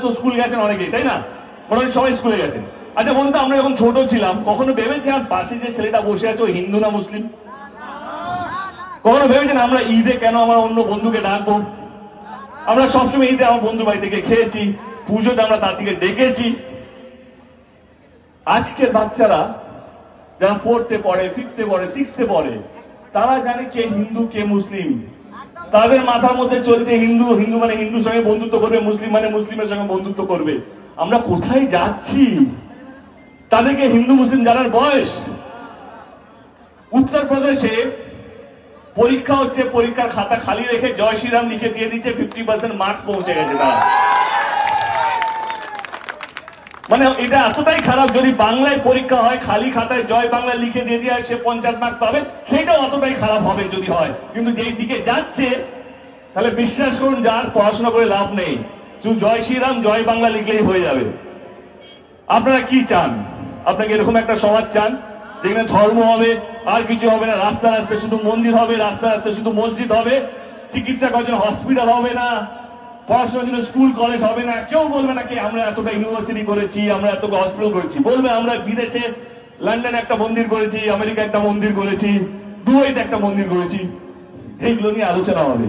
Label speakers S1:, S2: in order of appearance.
S1: তো স্কুল গেছেন অনেকেই, তাই না? মোটামুটি সবাই স্কুলে গেছেন। আচ্ছা বলতো, আমরা যখন ছোট ছিলাম কখনো ভেবেছেন আর পাশে যে ছেলেটা বসে আছে ও হিন্দু না মুসলিম? কখনো ভেবেছেন আমরা ঈদে কেন আমার অন্য বন্ধুকে ডাকবো? আমরা সবসময় ঈদে আমার বন্ধু বাড়ি থেকে খেয়েছি, পুজোতে আমরা তার থেকে ডেকেছি। আজকের বাচ্চারা যারা 4th-এ পড়ে, 5th-এ পড়ে, 6th-এ পড়ে, তারা জানে কে হিন্দু কে মুসলিম। তাদের মাথার মধ্যে চলছে হিন্দু হিন্দু মানে হিন্দুর সঙ্গে বন্ধুত্ব করবে, মুসলিম মানে মুসলিমের সঙ্গে বন্ধুত্ব করবে। আমরা কোথায় যাচ্ছি? তাদেরকে হিন্দু মুসলিম জানার বয়স? উত্তরপ্রদেশে পরীক্ষা হচ্ছে, পরীক্ষার খাতা খালি রেখে জয় শ্রীরাম লিখে দিয়ে দিচ্ছে, 50% মার্কস পৌঁছে গেছে তারা। মানে এটা এতটাই খারাপ, যদি বাংলায় পরীক্ষা হয় খালি খাতায় জয় বাংলা লিখে দিয়ে দিয়ে সে 50 মার্ক পাবে, সেটাও অতটাই খারাপ হবে যদি হয়। কিন্তু যেই দিকে যাচ্ছে, তাহলে বিশ্বাস করুন যার পড়াশোনা করে লাভ নেই, শুধু জয় শ্রীরাম জয় বাংলা লিখলেই হয়ে যাবে। আপনারা কি চান? আপনাকে এরকম একটা সমাজ চান যেখানে ধর্ম হবে আর কিছু হবে না, রাস্তা রাস্তায় শুধু মন্দির হবে, রাস্তা রাস্তায় শুধু মসজিদ হবে, চিকিৎসা করার জন্য হসপিটাল হবে না, পড়াশোনার জন্য স্কুল কলেজ হবে না। কেউ বলবে না কি আমরা এতটা ইউনিভার্সিটি করেছি, আমরা এতটা হসপিটাল করেছি। বলবে আমরা বিদেশে লন্ডনে একটা মন্দির করেছি, আমেরিকা একটা মন্দির করেছি, দুবাইতে একটা মন্দির করেছি। এইগুলো নিয়ে আলোচনা হবে।